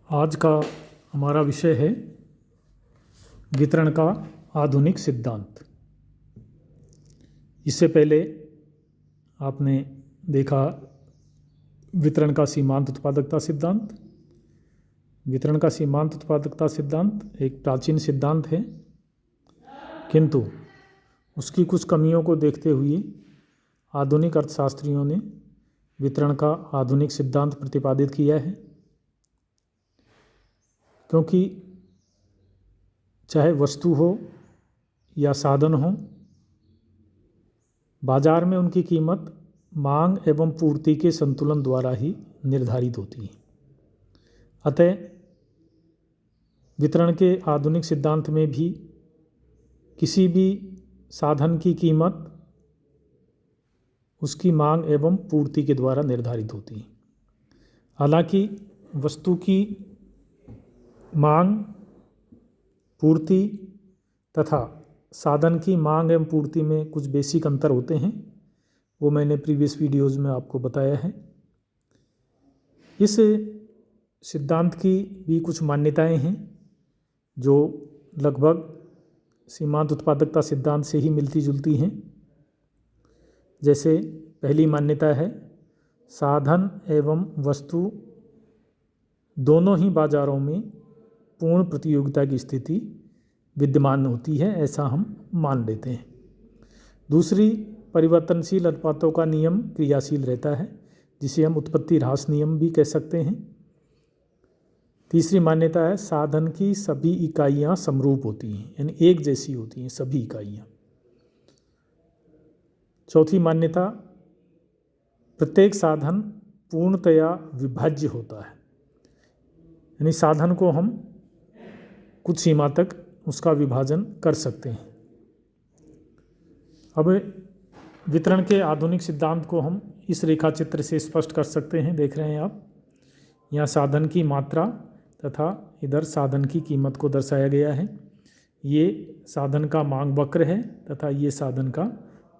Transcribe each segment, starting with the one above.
आज का हमारा विषय है वितरण का आधुनिक सिद्धांत। इससे पहले आपने देखा वितरण का सीमांत उत्पादकता सिद्धांत। वितरण का सीमांत उत्पादकता सिद्धांत एक प्राचीन सिद्धांत है, किंतु उसकी कुछ कमियों को देखते हुए आधुनिक अर्थशास्त्रियों ने वितरण का आधुनिक सिद्धांत प्रतिपादित किया है। क्योंकि चाहे वस्तु हो या साधन हो, बाजार में उनकी कीमत मांग एवं पूर्ति के संतुलन द्वारा ही निर्धारित होती है। अतः वितरण के आधुनिक सिद्धांत में भी किसी भी साधन की कीमत उसकी मांग एवं पूर्ति के द्वारा निर्धारित होती है। हालांकि वस्तु की मांग, पूर्ति तथा साधन की मांग एवं पूर्ति में कुछ बेसिक अंतर होते हैं, वो मैंने प्रीवियस वीडियोज़ में आपको बताया है। इस सिद्धांत की भी कुछ मान्यताएं हैं जो लगभग सीमांत उत्पादकता सिद्धांत से ही मिलती जुलती हैं। जैसे पहली मान्यता है, साधन एवं वस्तु दोनों ही बाजारों में पूर्ण प्रतियोगिता की स्थिति विद्यमान होती है, ऐसा हम मान लेते हैं। दूसरी, परिवर्तनशील अनुपातों का नियम क्रियाशील रहता है, जिसे हम उत्पत्ति ह्रास नियम भी कह सकते हैं। तीसरी मान्यता है, साधन की सभी इकाइयां समरूप होती हैं, यानी एक जैसी होती हैं सभी इकाइयां। चौथी मान्यता, प्रत्येक साधन पूर्णतया विभाज्य होता है, यानी साधन को हम कुछ सीमा तक उसका विभाजन कर सकते हैं। अब वितरण के आधुनिक सिद्धांत को हम इस रेखा चित्र से स्पष्ट कर सकते हैं। देख रहे हैं आप, यहाँ साधन की मात्रा तथा इधर साधन की कीमत को दर्शाया गया है। ये साधन का मांग वक्र है तथा ये साधन का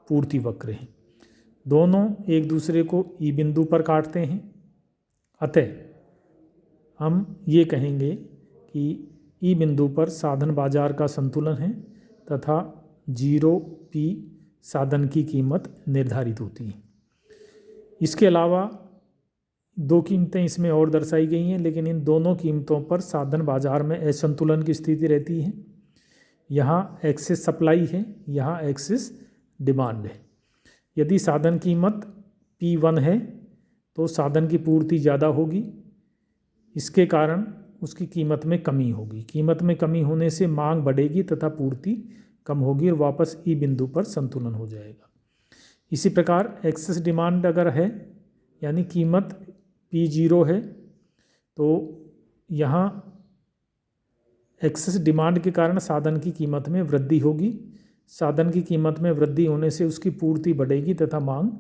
पूर्ति वक्र है। दोनों एक दूसरे को ई बिंदु पर काटते हैं। अतः हम ये कहेंगे कि ई बिंदु पर साधन बाजार का संतुलन है तथा 0P साधन की कीमत निर्धारित होती है। इसके अलावा दो कीमतें इसमें और दर्शाई गई हैं, लेकिन इन दोनों कीमतों पर साधन बाजार में असंतुलन की स्थिति रहती है। यहाँ एक्सेस सप्लाई है, यहाँ एक्सेस डिमांड है। यदि साधन कीमत P1 है तो साधन की पूर्ति ज़्यादा होगी, इसके कारण उसकी कीमत में कमी होगी। कीमत में कमी होने से मांग बढ़ेगी तथा पूर्ति कम होगी और वापस ई बिंदु पर संतुलन हो जाएगा। इसी प्रकार एक्सेस डिमांड अगर है, यानी कीमत P0 है, तो यहाँ एक्सेस डिमांड के कारण साधन की कीमत में वृद्धि होगी। साधन की कीमत में वृद्धि होने से उसकी पूर्ति बढ़ेगी तथा मांग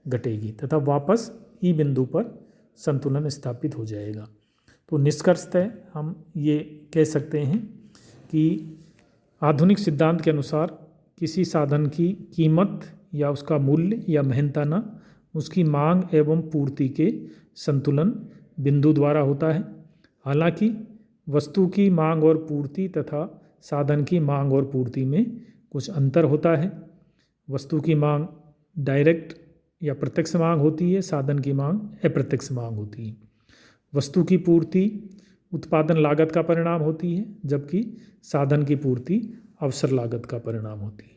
घटेगी तथा वापस ई बिंदु पर संतुलन स्थापित हो जाएगा। तो निष्कर्षतः हम ये कह सकते हैं कि आधुनिक सिद्धांत के अनुसार किसी साधन की कीमत या उसका मूल्य या मेहनताना उसकी मांग एवं पूर्ति के संतुलन बिंदु द्वारा होता है। हालांकि वस्तु की मांग और पूर्ति तथा साधन की मांग और पूर्ति में कुछ अंतर होता है। वस्तु की मांग डायरेक्ट या प्रत्यक्ष मांग होती है, साधन की मांग अप्रत्यक्ष मांग होती है। वस्तु की पूर्ति उत्पादन लागत का परिणाम होती है, जबकि साधन की पूर्ति अवसर लागत का परिणाम होती है।